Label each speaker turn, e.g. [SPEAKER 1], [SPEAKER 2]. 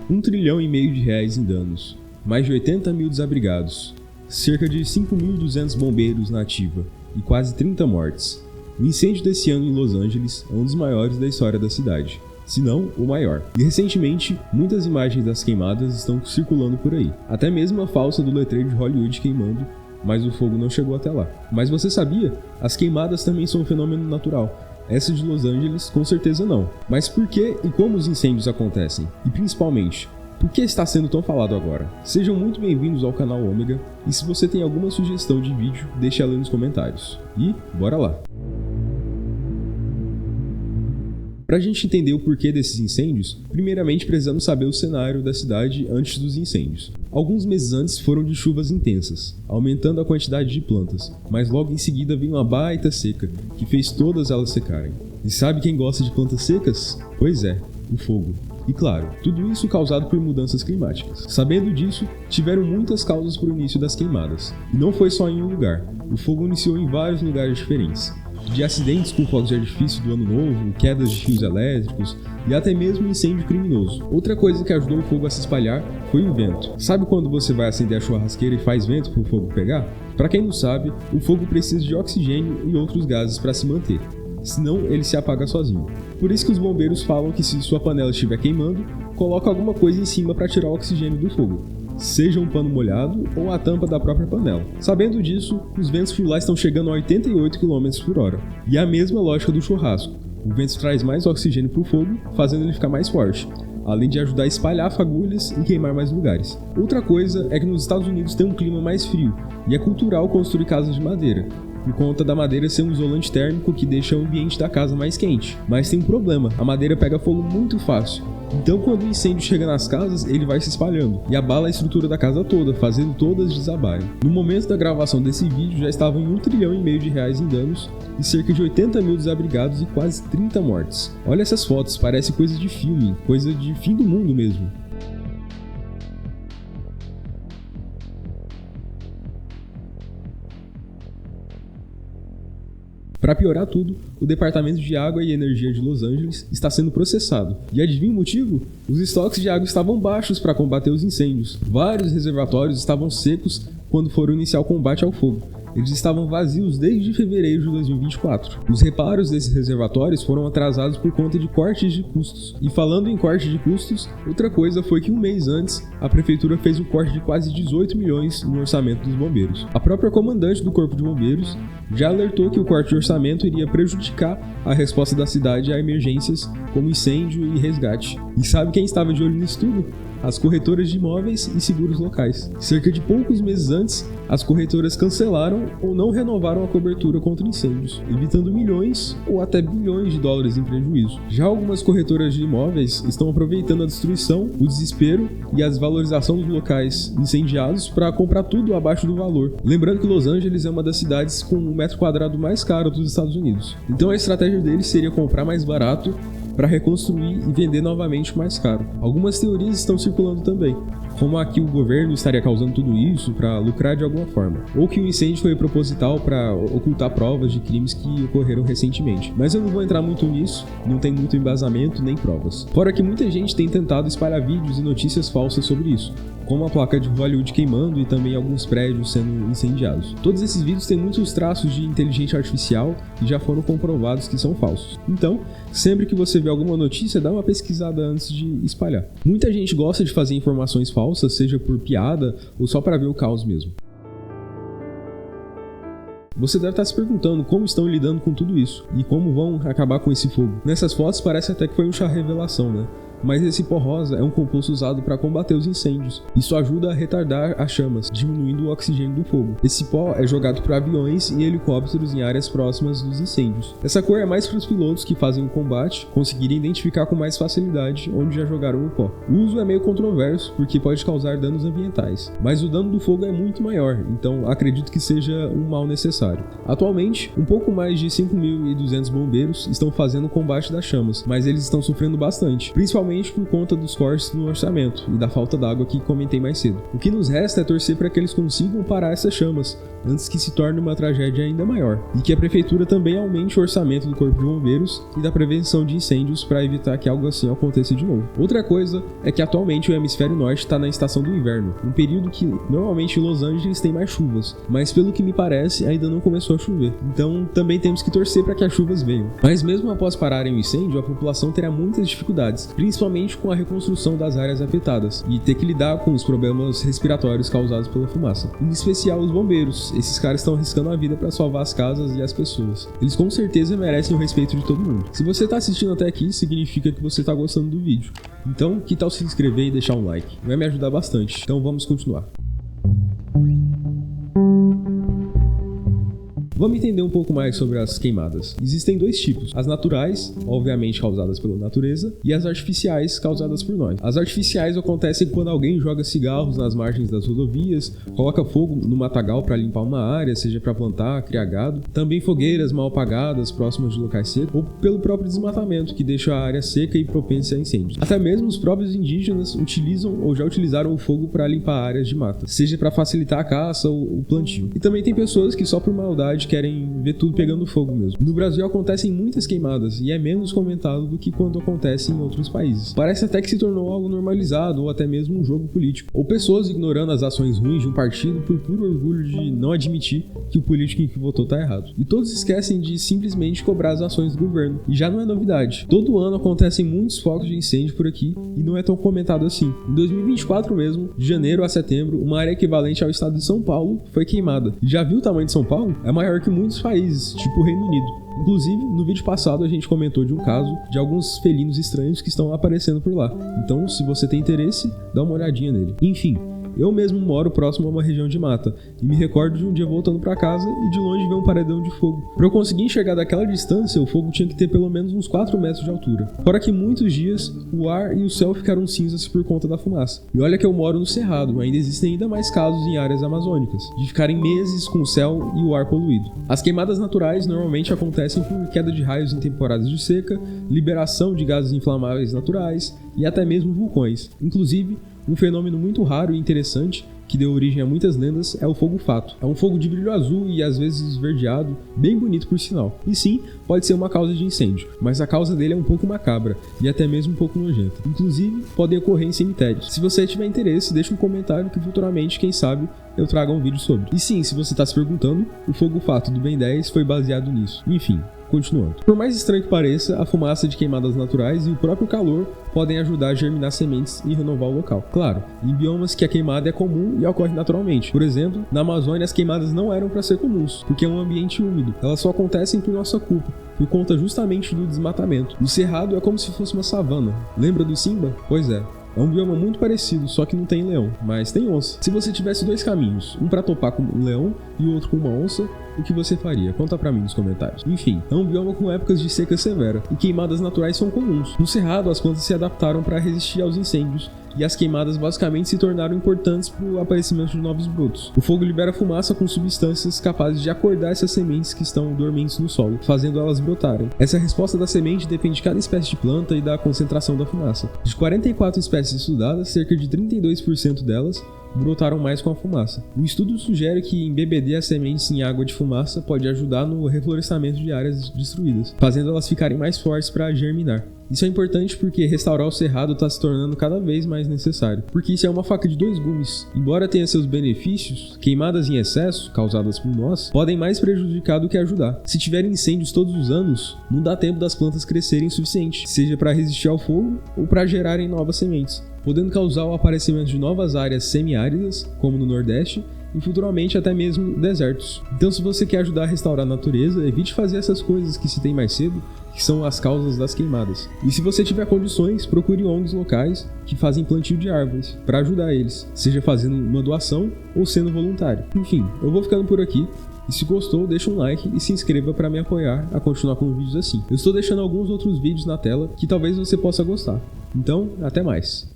[SPEAKER 1] 1,5 trilhão de reais em danos, mais de 80 mil desabrigados, cerca de 5.200 bombeiros na ativa e quase 30 mortes. O incêndio desse ano em Los Angeles é um dos maiores da história da cidade, se não o maior. E recentemente, muitas imagens das queimadas estão circulando por aí, até mesmo a falsa do letreiro de Hollywood queimando, mas o fogo não chegou até lá. Mas você sabia? As queimadas também são um fenômeno natural. Essa de Los Angeles, com certeza não. Mas por que e como os incêndios acontecem? E principalmente, por que está sendo tão falado agora? Sejam muito bem-vindos ao canal Ômega, e se você tem alguma sugestão de vídeo, deixe ela nos comentários. E bora lá! Para a gente entender o porquê desses incêndios, primeiramente precisamos saber o cenário da cidade antes dos incêndios. Alguns meses antes foram de chuvas intensas, aumentando a quantidade de plantas, mas logo em seguida veio uma baita seca, que fez todas elas secarem. E sabe quem gosta de plantas secas? Pois é, o fogo. E claro, tudo isso causado por mudanças climáticas. Sabendo disso, tiveram muitas causas para o início das queimadas. E não foi só em um lugar, o fogo iniciou em vários lugares diferentes. De acidentes com fogos de artifício do ano novo, quedas de fios elétricos e até mesmo incêndio criminoso. Outra coisa que ajudou o fogo a se espalhar foi o vento. Sabe quando você vai acender a churrasqueira e faz vento para o fogo pegar? Para quem não sabe, o fogo precisa de oxigênio e outros gases para se manter, senão ele se apaga sozinho. Por isso que os bombeiros falam que se sua panela estiver queimando, coloque alguma coisa em cima para tirar o oxigênio do fogo, seja um pano molhado ou a tampa da própria panela. Sabendo disso, os ventos por lá estão chegando a 88 km por hora. E é a mesma lógica do churrasco. O vento traz mais oxigênio para o fogo, fazendo ele ficar mais forte, além de ajudar a espalhar fagulhas e queimar mais lugares. Outra coisa é que nos Estados Unidos tem um clima mais frio, e é cultural construir casas de madeira, por conta da madeira ser um isolante térmico que deixa o ambiente da casa mais quente. Mas tem um problema, a madeira pega fogo muito fácil. Então quando o incêndio chega nas casas, ele vai se espalhando e abala a estrutura da casa toda, fazendo todas desabarem. No momento da gravação desse vídeo já estavam em 1,5 trilhão de reais em danos e cerca de 80 mil desabrigados e quase 30 mortes. Olha essas fotos, parece coisa de filme, coisa de fim do mundo mesmo. Para piorar tudo, o Departamento de Água e Energia de Los Angeles está sendo processado. E adivinha o motivo? Os estoques de água estavam baixos para combater os incêndios. Vários reservatórios estavam secos quando foram iniciar o combate ao fogo. Eles estavam vazios desde fevereiro de 2024. Os reparos desses reservatórios foram atrasados por conta de cortes de custos. E falando em corte de custos, outra coisa foi que um mês antes, a prefeitura fez um corte de quase 18 milhões no orçamento dos bombeiros. A própria comandante do Corpo de Bombeiros já alertou que o corte de orçamento iria prejudicar a resposta da cidade a emergências como incêndio e resgate. E sabe quem estava de olho nisso tudo? As corretoras de imóveis e seguros locais. Cerca de poucos meses antes, as corretoras cancelaram ou não renovaram a cobertura contra incêndios, evitando milhões ou até bilhões de dólares em prejuízo. Já algumas corretoras de imóveis estão aproveitando a destruição, o desespero e a desvalorização dos locais incendiados para comprar tudo abaixo do valor. Lembrando que Los Angeles é uma das cidades com um metro quadrado mais caro dos Estados Unidos. Então a estratégia deles seria comprar mais barato para reconstruir e vender novamente mais caro. Algumas teorias estão circulando também, como a que o governo estaria causando tudo isso para lucrar de alguma forma, ou que o incêndio foi proposital para ocultar provas de crimes que ocorreram recentemente. Mas eu não vou entrar muito nisso, não tem muito embasamento nem provas. Fora que muita gente tem tentado espalhar vídeos e notícias falsas sobre isso, como a placa de Hollywood queimando e também alguns prédios sendo incendiados. Todos esses vídeos têm muitos traços de inteligência artificial e já foram comprovados que são falsos. Então, sempre que você vê alguma notícia, dá uma pesquisada antes de espalhar. Muita gente gosta de fazer informações falsas, seja por piada ou só para ver o caos mesmo. Você deve estar se perguntando como estão lidando com tudo isso e como vão acabar com esse fogo. Nessas fotos parece até que foi um chá revelação, né? Mas esse pó rosa é um composto usado para combater os incêndios. Isso ajuda a retardar as chamas, diminuindo o oxigênio do fogo. Esse pó é jogado para aviões e helicópteros em áreas próximas dos incêndios. Essa cor é mais para os pilotos que fazem o combate conseguirem identificar com mais facilidade onde já jogaram o pó. O uso é meio controverso porque pode causar danos ambientais, mas o dano do fogo é muito maior, então acredito que seja um mal necessário. Atualmente, um pouco mais de 5.200 bombeiros estão fazendo o combate das chamas, mas eles estão sofrendo bastante, principalmente por conta dos cortes no orçamento e da falta d'água que comentei mais cedo. O que nos resta é torcer para que eles consigam parar essas chamas, antes que se torne uma tragédia ainda maior, e que a prefeitura também aumente o orçamento do Corpo de Bombeiros e da prevenção de incêndios para evitar que algo assim aconteça de novo. Outra coisa é que atualmente o hemisfério norte está na estação do inverno, um período que normalmente em Los Angeles tem mais chuvas, mas pelo que me parece ainda não começou a chover, então também temos que torcer para que as chuvas venham. Mas mesmo após pararem o incêndio, a população terá muitas dificuldades, principalmente com a reconstrução das áreas afetadas e ter que lidar com os problemas respiratórios causados pela fumaça. Em especial os bombeiros, esses caras estão arriscando a vida para salvar as casas e as pessoas. Eles com certeza merecem o respeito de todo mundo. Se você está assistindo até aqui, significa que você está gostando do vídeo. Então, que tal se inscrever e deixar um like? Vai me ajudar bastante. Então vamos continuar. Vamos entender um pouco mais sobre as queimadas. Existem dois tipos: as naturais, obviamente causadas pela natureza, e as artificiais, causadas por nós. As artificiais acontecem quando alguém joga cigarros nas margens das rodovias, coloca fogo no matagal para limpar uma área, seja para plantar, criar gado. Também fogueiras mal apagadas próximas de locais secos, ou pelo próprio desmatamento, que deixa a área seca e propensa a incêndios. Até mesmo os próprios indígenas utilizam ou já utilizaram o fogo para limpar áreas de mata, seja para facilitar a caça ou o plantio. E também tem pessoas que só por maldade querem ver tudo pegando fogo mesmo. No Brasil acontecem muitas queimadas e é menos comentado do que quando acontece em outros países. Parece até que se tornou algo normalizado ou até mesmo um jogo político. Ou pessoas ignorando as ações ruins de um partido por puro orgulho de não admitir que o político em que votou tá errado. E todos esquecem de simplesmente cobrar as ações do governo. E já não é novidade. Todo ano acontecem muitos focos de incêndio por aqui e não é tão comentado assim. Em 2024 mesmo, de janeiro a setembro, uma área equivalente ao estado de São Paulo foi queimada. E já viu o tamanho de São Paulo? É maior que muitos países, tipo o Reino Unido. Inclusive, no vídeo passado a gente comentou de um caso de alguns felinos estranhos que estão aparecendo por lá. Então, se você tem interesse, dá uma olhadinha nele. Enfim, eu mesmo moro próximo a uma região de mata e me recordo de um dia voltando para casa e de longe ver um paredão de fogo. Para eu conseguir enxergar daquela distância, o fogo tinha que ter pelo menos uns 4 metros de altura. Fora que muitos dias o ar e o céu ficaram cinzas por conta da fumaça. E olha que eu moro no Cerrado, ainda existem ainda mais casos em áreas amazônicas, de ficarem meses com o céu e o ar poluído. As queimadas naturais normalmente acontecem por queda de raios em temporadas de seca, liberação de gases inflamáveis naturais e até mesmo vulcões. Inclusive, um fenômeno muito raro e interessante que deu origem a muitas lendas é o fogo fato. É um fogo de brilho azul e às vezes esverdeado, bem bonito por sinal. E sim, pode ser uma causa de incêndio, mas a causa dele é um pouco macabra e até mesmo um pouco nojenta. Inclusive, podem ocorrer em cemitérios. Se você tiver interesse, deixa um comentário que futuramente, quem sabe, eu traga um vídeo sobre. E sim, se você está se perguntando, o fogo fato do Ben 10 foi baseado nisso. Enfim, continuando. Por mais estranho que pareça, a fumaça de queimadas naturais e o próprio calor podem ajudar a germinar sementes e renovar o local. Claro, em biomas que a queimada é comum e ocorre naturalmente. Por exemplo, na Amazônia as queimadas não eram para ser comuns, porque é um ambiente úmido. Elas só acontecem por nossa culpa, por conta justamente do desmatamento. O Cerrado é como se fosse uma savana. Lembra do Simba? Pois é. É um bioma muito parecido, só que não tem leão, mas tem onça. Se você tivesse dois caminhos, um para topar com um leão e o outro com uma onça, o que você faria? Conta pra mim nos comentários. Enfim, é um bioma com épocas de seca severa, e queimadas naturais são comuns. No Cerrado, as plantas se adaptaram para resistir aos incêndios, e as queimadas basicamente se tornaram importantes para o aparecimento de novos brotos. O fogo libera fumaça com substâncias capazes de acordar essas sementes que estão dormentes no solo, fazendo elas brotarem. Essa resposta da semente depende de cada espécie de planta e da concentração da fumaça. De 44 espécies estudadas, cerca de 32% delas brotaram mais com a fumaça. O estudo sugere que embebedecer as sementes em água de fumaça pode ajudar no reflorestamento de áreas destruídas, fazendo elas ficarem mais fortes para germinar. Isso é importante porque restaurar o cerrado está se tornando cada vez mais necessário, porque isso é uma faca de dois gumes. Embora tenha seus benefícios, queimadas em excesso, causadas por nós, podem mais prejudicar do que ajudar. Se tiverem incêndios todos os anos, não dá tempo das plantas crescerem o suficiente, seja para resistir ao fogo ou para gerarem novas sementes, podendo causar o aparecimento de novas áreas semiáridas, como no Nordeste, e futuramente até mesmo desertos. Então, se você quer ajudar a restaurar a natureza, evite fazer essas coisas que se tem mais cedo, que são as causas das queimadas. E se você tiver condições, procure ONGs locais que fazem plantio de árvores, para ajudar eles, seja fazendo uma doação ou sendo voluntário. Enfim, eu vou ficando por aqui. E se gostou, deixa um like e se inscreva para me apoiar a continuar com vídeos assim. Eu estou deixando alguns outros vídeos na tela que talvez você possa gostar. Então, até mais!